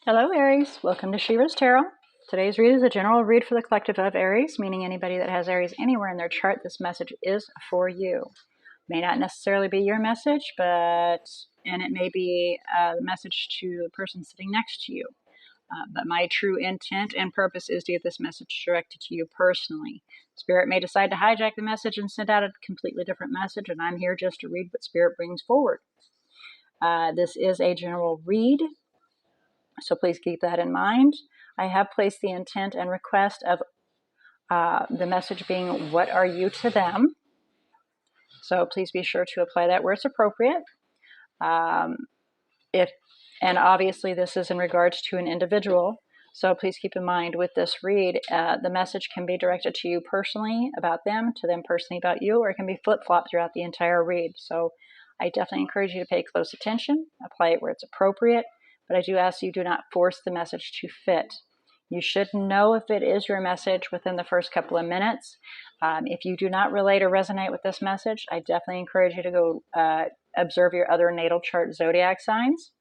Hello, Aries. Welcome to She-ruhz Tarot. Today's read is a general read for the collective of Aries, meaning anybody that has Aries anywhere in their chart, this message is for you. May not necessarily be your message, and it may be the message to the person sitting next to you. But my true intent and purpose is to get this message directed to you personally. Spirit may decide to hijack the message and send out a completely different message, and I'm here just to read what Spirit brings forward. This is a general read, so please keep that in mind. I have placed the intent and request of the message being, what are you to them? So please be sure to apply that where it's appropriate. And obviously this is in regards to an individual. So please keep in mind with this read, the message can be directed to you personally about them, to them personally about you, or it can be flip-flopped throughout the entire read. So I definitely encourage you to pay close attention, apply it where it's appropriate, but I do ask you do not force the message to fit. You should know if it is your message within the first couple of minutes. If you do not relate or resonate with this message, I definitely encourage you to go observe your other natal chart zodiac signs,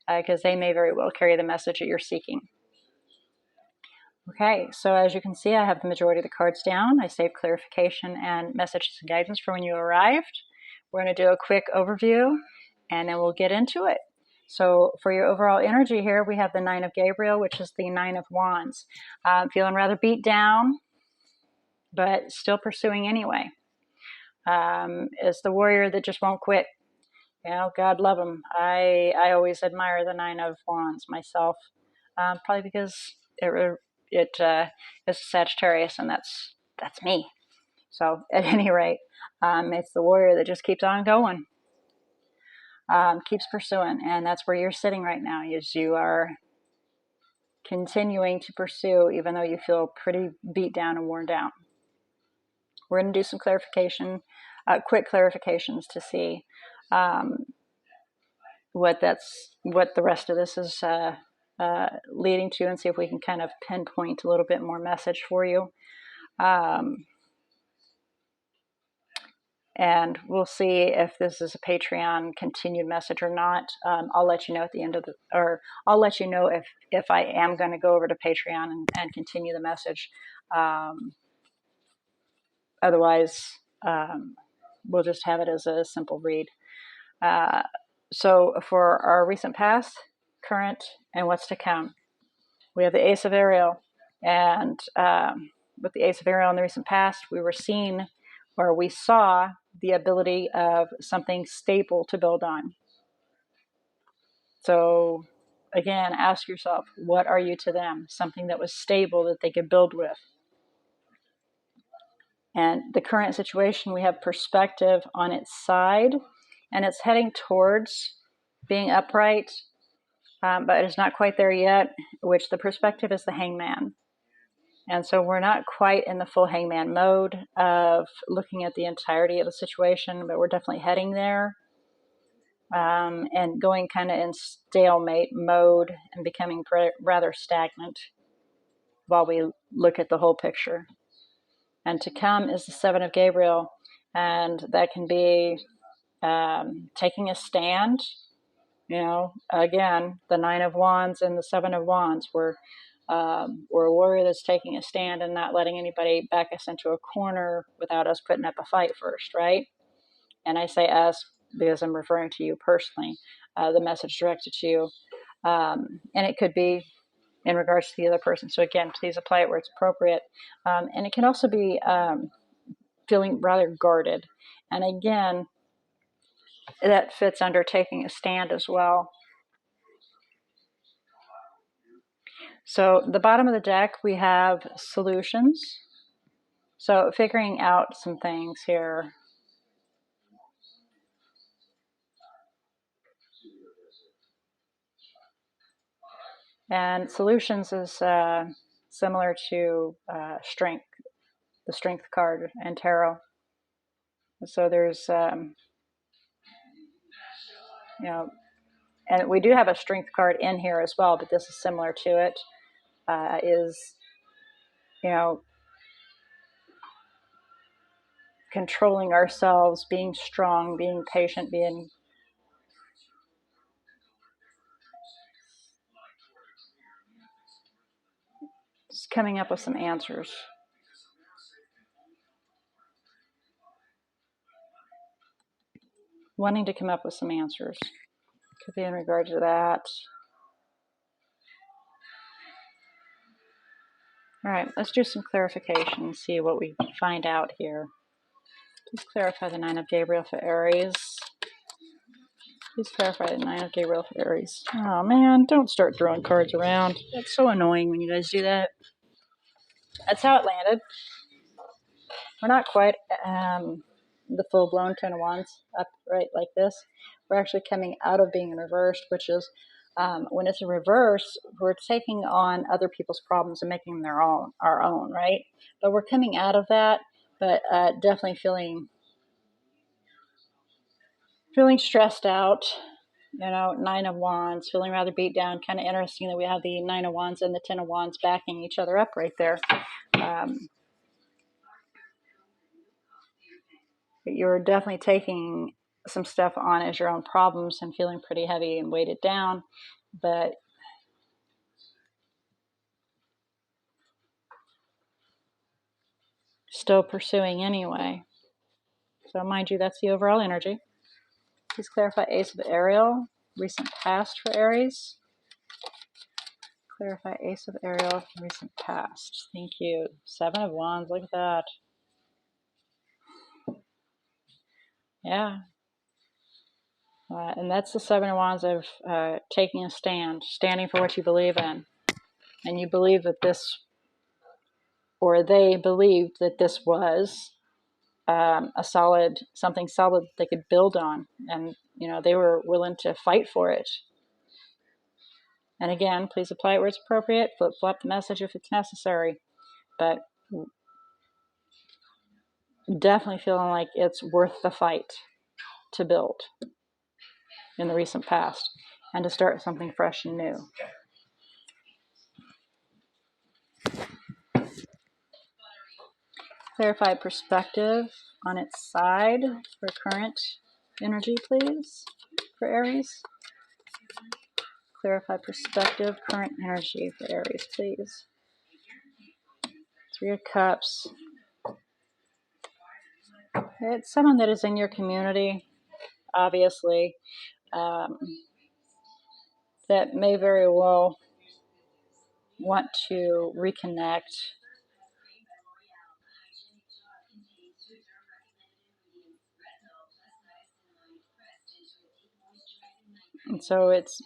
because they may very well carry the message that you're seeking. Okay, so as you can see, I have the majority of the cards down. I saved clarification and messages and guidance for when you arrived. We're going to do a quick overview, and then we'll get into it. So for your overall energy here, we have the Nine of Gabriel, which is the Nine of Wands. Feeling rather beat down, but still pursuing anyway. It's the warrior that just won't quit. You know, God love him. I always admire the Nine of Wands myself, probably because it is Sagittarius, and that's me. So at any rate, it's the warrior that just keeps on going. Keeps pursuing, and that's where you're sitting right now, is you are continuing to pursue even though you feel pretty beat down and worn down. We're going to do some clarification, quick clarifications to see what the rest of this is leading to, and see if we can kind of pinpoint a little bit more message for you. And we'll see if this is a Patreon continued message or not. I'll let you know at the end of I'll let you know if I am going to go over to Patreon and continue the message. Otherwise, we'll just have it as a simple read. So for our recent past, current, and what's to come, we have the Ace of Ariel. And with the Ace of Ariel in the recent past, we saw the ability of something stable to build on. So again, ask yourself, what are you to them? Something that was stable that they could build with. And the current situation, we have perspective on its side, and it's heading towards being upright, but it's not quite there yet, which the perspective is the Hangman. And so we're not quite in the full Hangman mode of looking at the entirety of the situation, but we're definitely heading there, and going kind of in stalemate mode and becoming rather stagnant while we look at the whole picture. And to come is the Seven of Gabriel, and that can be taking a stand. You know, again, the Nine of Wands and the Seven of Wands, we're a warrior that's taking a stand and not letting anybody back us into a corner without us putting up a fight first, right? And I say us because I'm referring to you personally, the message directed to you. And it could be in regards to the other person. So again, please apply it where it's appropriate. And it can also be feeling rather guarded. And again, that fits under taking a stand as well. So the bottom of the deck, we have solutions. So figuring out some things here. And solutions is similar to strength, the strength card in tarot. So there's, and we do have a strength card in here as well, but this is similar to it. Controlling ourselves, being strong, being patient, being coming up with some answers. Wanting to come up with some answers. Could be in regard to that. All right, let's do some clarification and see what we find out here. Please clarify the Nine of Gabriel for Aries. Please clarify the Nine of Gabriel for Aries. Oh man, don't start throwing cards around. That's so annoying when you guys do that. That's how it landed. We're not quite the full-blown Ten of Wands upright like this. We're actually coming out of being in reversed, which is when it's in reverse, we're taking on other people's problems and making them our own, right? But we're coming out of that, but definitely feeling stressed out. You know, Nine of Wands, feeling rather beat down. Kind of interesting that we have the Nine of Wands and the Ten of Wands backing each other up right there. You're definitely taking some stuff on as your own problems and feeling pretty heavy and weighted down, but still pursuing anyway. So mind you, that's the overall energy. Please clarify Ace of Ariel, recent past for Aries. Clarify Ace of Ariel, recent past. Thank you. Seven of Wands, look at that. Yeah. And that's the Seven of Wands of taking a stand, standing for what you believe in. And you believe that this, or they believed that this was something solid they could build on. And, you know, they were willing to fight for it. And again, please apply it where it's appropriate. Flip-flop the message if it's necessary. But definitely feeling like it's worth the fight to build in the recent past and to start something fresh and new. Clarify perspective on its side for current energy, please, for Aries. Clarify perspective, current energy for Aries, please. Three of Cups. It's someone that is in your community, obviously, that may very well want to reconnect. And so it's,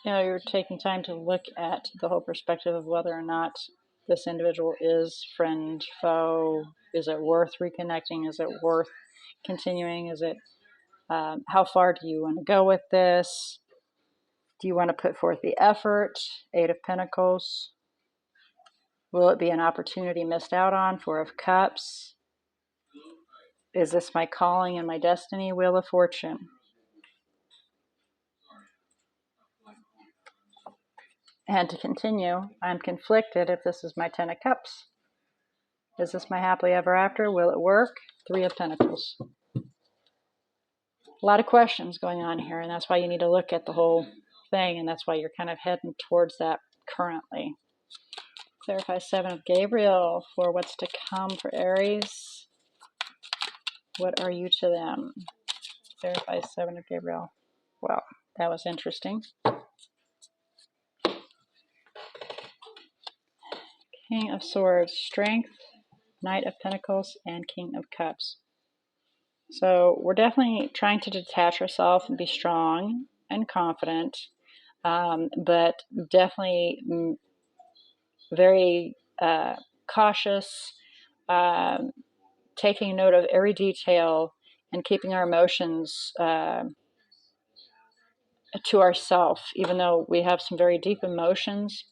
you know, you're taking time to look at the whole perspective of whether or not this individual is friend, foe. Is it worth reconnecting? Is it worth continuing? Is it, how far do you want to go with this? Do you want to put forth the effort? Eight of Pentacles. Will it be an opportunity missed out on? Four of Cups. Is this my calling and my destiny? Wheel of Fortune. And to continue, I'm conflicted if this is my Ten of Cups. Is this my happily ever after? Will it work? Three of Pentacles. A lot of questions going on here, and that's why you need to look at the whole thing, and that's why you're kind of heading towards that currently. Clarify Seven of Gabriel for what's to come for Aries. What are you to them? Clarify Seven of Gabriel. Well, that was interesting. King of Swords, Strength, Knight of Pentacles, and King of Cups. So we're definitely trying to detach ourselves and be strong and confident, but definitely very cautious, taking note of every detail and keeping our emotions to ourselves, even though we have some very deep emotions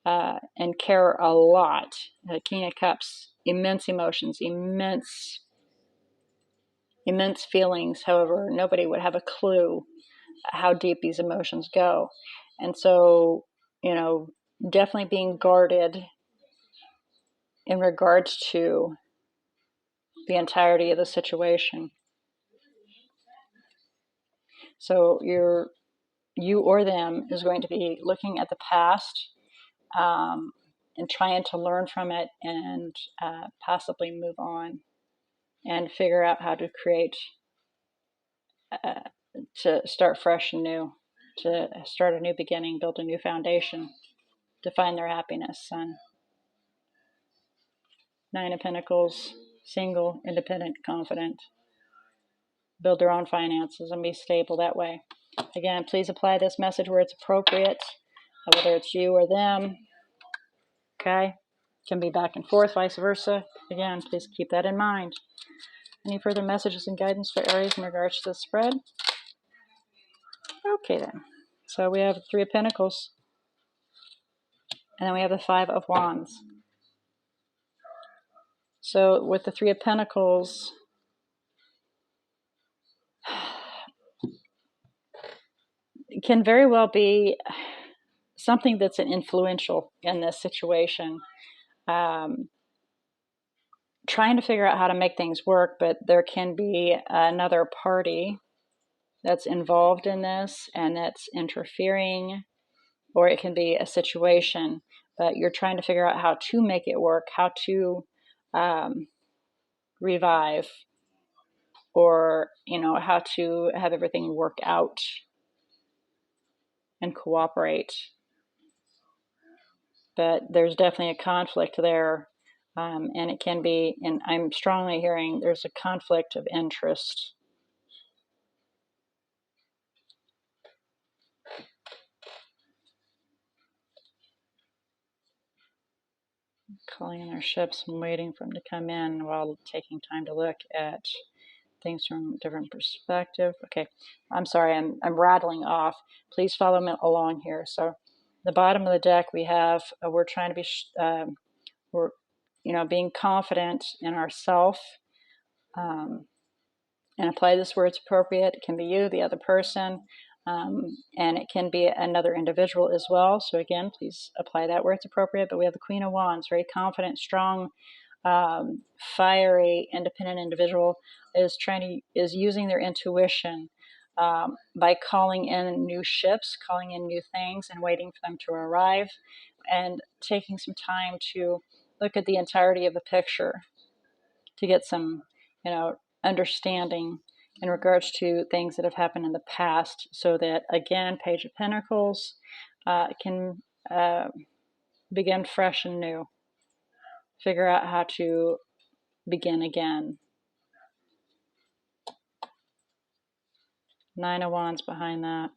and care a lot. The King of Cups, immense emotions, immense feelings. However, nobody would have a clue how deep these emotions go. And so, you know, definitely being guarded in regards to the entirety of the situation. So you or them is going to be looking at the past, trying to learn from it and possibly move on and figure out how to create, to start fresh and new, to start a new beginning, build a new foundation, to find their happiness. Sun. Nine of Pentacles, single, independent, confident. Build their own finances and be stable that way. Again, please apply this message where it's appropriate, whether it's you or them. Okay? Can be back and forth, vice versa. Again, please keep that in mind. Any further messages and guidance for Aries in regards to the spread? Okay then. So we have the Three of Pentacles. And then we have the Five of Wands. So with the Three of Pentacles, it can very well be something that's influential in this situation. Trying to figure out how to make things work, but there can be another party that's involved in this and that's interfering, or it can be a situation, but you're trying to figure out how to make it work, how to revive, or how to have everything work out and cooperate. But there's definitely a conflict there, and it can be, and I'm strongly hearing there's a conflict of interest. Calling in our ships and waiting for them to come in while taking time to look at things from a different perspective. Okay, I'm sorry, I'm rattling off. Please follow me along here. So, the bottom of the deck we have we're trying to be we're being confident in ourself, and apply this where it's appropriate. It can be you, the other person, and it can be another individual as well. So again, please apply that where it's appropriate. But we have the Queen of Wands, very confident, strong, fiery, independent individual is using their intuition by calling in new ships, calling in new things, and waiting for them to arrive, and taking some time to look at the entirety of the picture to get some, understanding in regards to things that have happened in the past, so that again, Page of Pentacles can begin fresh and new, figure out how to begin again. Nine of Wands behind that.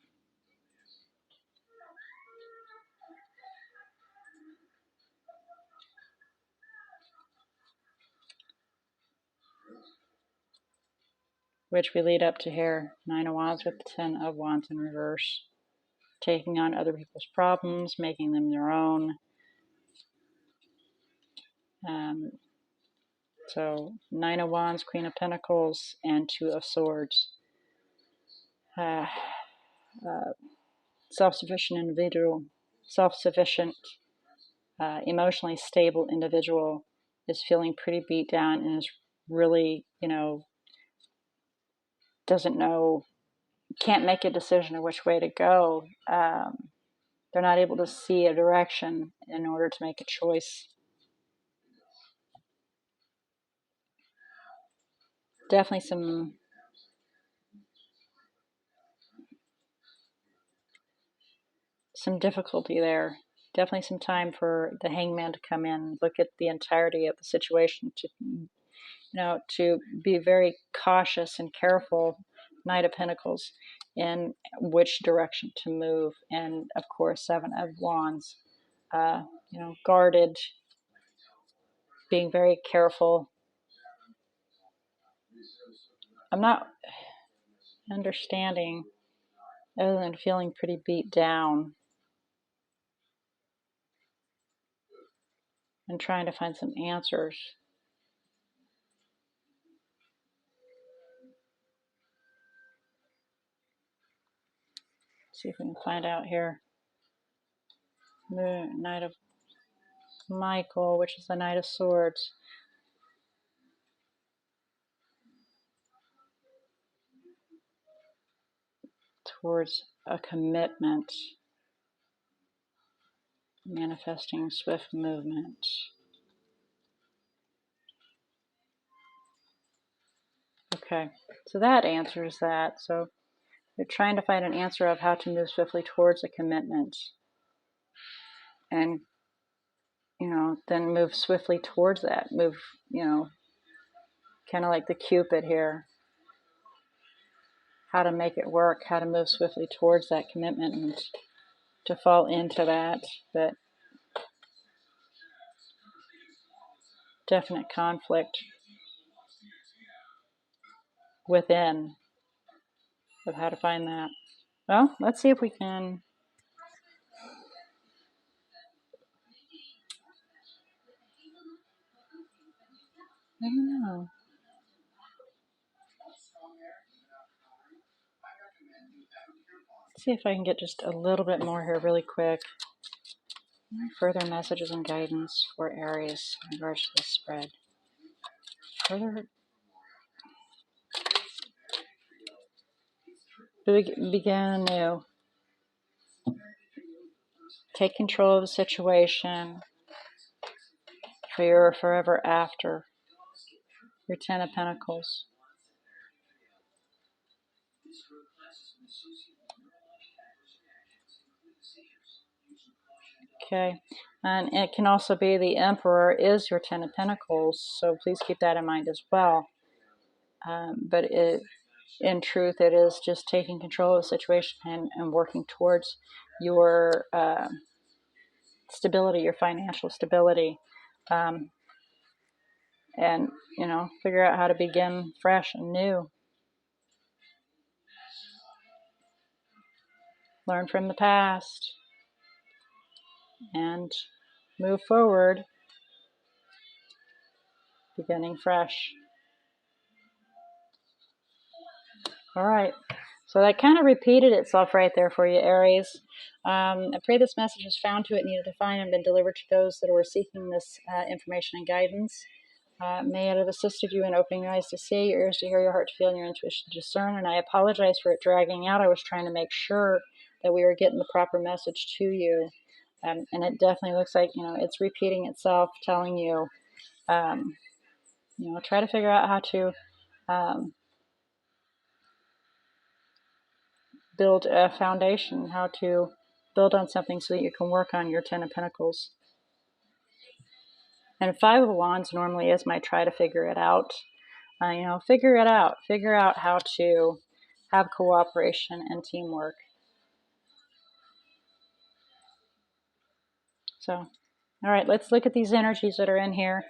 Which we lead up to here. Nine of Wands with the Ten of Wands in reverse. Taking on other people's problems, making them their own. So Nine of Wands, Queen of Pentacles, and Two of Swords. Self-sufficient individual, self-sufficient, emotionally stable individual is feeling pretty beat down and is really, doesn't know, can't make a decision of which way to go. They're not able to see a direction in order to make a choice. Definitely some difficulty there. Definitely some time for the Hangman to come in, look at the entirety of the situation, to be very cautious and careful, Knight of Pentacles, in which direction to move. And of course, Seven of Wands, guarded, being very careful. I'm not understanding, other than feeling pretty beat down, and trying to find some answers. See if we can find out here. Moon, Knight of Michael, which is the Knight of Swords. Towards a commitment. Manifesting swift movement. Okay, so that answers that. So you're trying to find an answer of how to move swiftly towards a commitment. And, then move swiftly towards that. Move, kind of like the Cupid here. How to make it work, how to move swiftly towards that commitment and to fall into that. But definite conflict within of how to find that. Well, let's see if we can. I don't know. Let's see if I can get just a little bit more here really quick. Further messages and guidance for Aries in regards to this spread. Further begin anew. Take control of the situation for your forever after. Your Ten of Pentacles. Okay, and it can also be the Emperor is your Ten of Pentacles, so please keep that in mind as well. But in truth, it is just taking control of the situation and working towards your stability, your financial stability, and figure out how to begin fresh and new. Learn from the past and move forward, beginning fresh. All right. So that kind of repeated itself right there for you, Aries. I pray this message is found to it, needed to find, and been delivered to those that were seeking this information and guidance. May it have assisted you in opening your eyes to see, your ears to hear, your heart to feel, and your intuition to discern. And I apologize for it dragging out. I was trying to make sure that we were getting the proper message to you. And it definitely looks like, it's repeating itself, telling you, try to figure out how to build a foundation, how to build on something so that you can work on your Ten of Pentacles. And Five of Wands normally is my try to figure it out. Figure it out. Figure out how to have cooperation and teamwork. So, all right, let's look at these energies that are in here.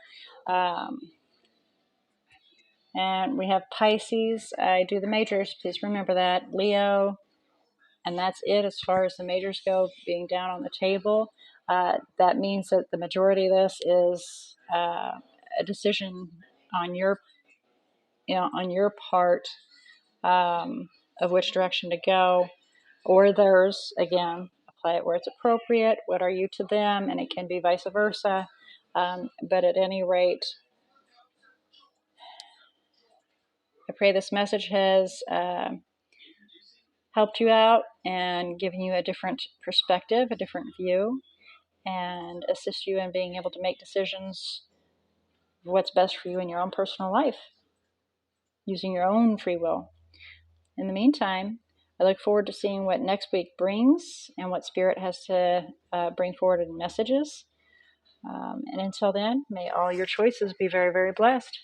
And we have Pisces. I do the majors. Please remember that. Leo. And that's it as far as the majors go, being down on the table. That means that the majority of this is a decision on your part of which direction to go, or theirs. Again, apply it where it's appropriate. What are you to them? And it can be vice versa. But at any rate, I pray this message has helped you out and given you a different perspective, a different view, and assist you in being able to make decisions of what's best for you in your own personal life, using your own free will. In the meantime, I look forward to seeing what next week brings and what Spirit has to bring forward in messages. And until then, may all your choices be very, very blessed.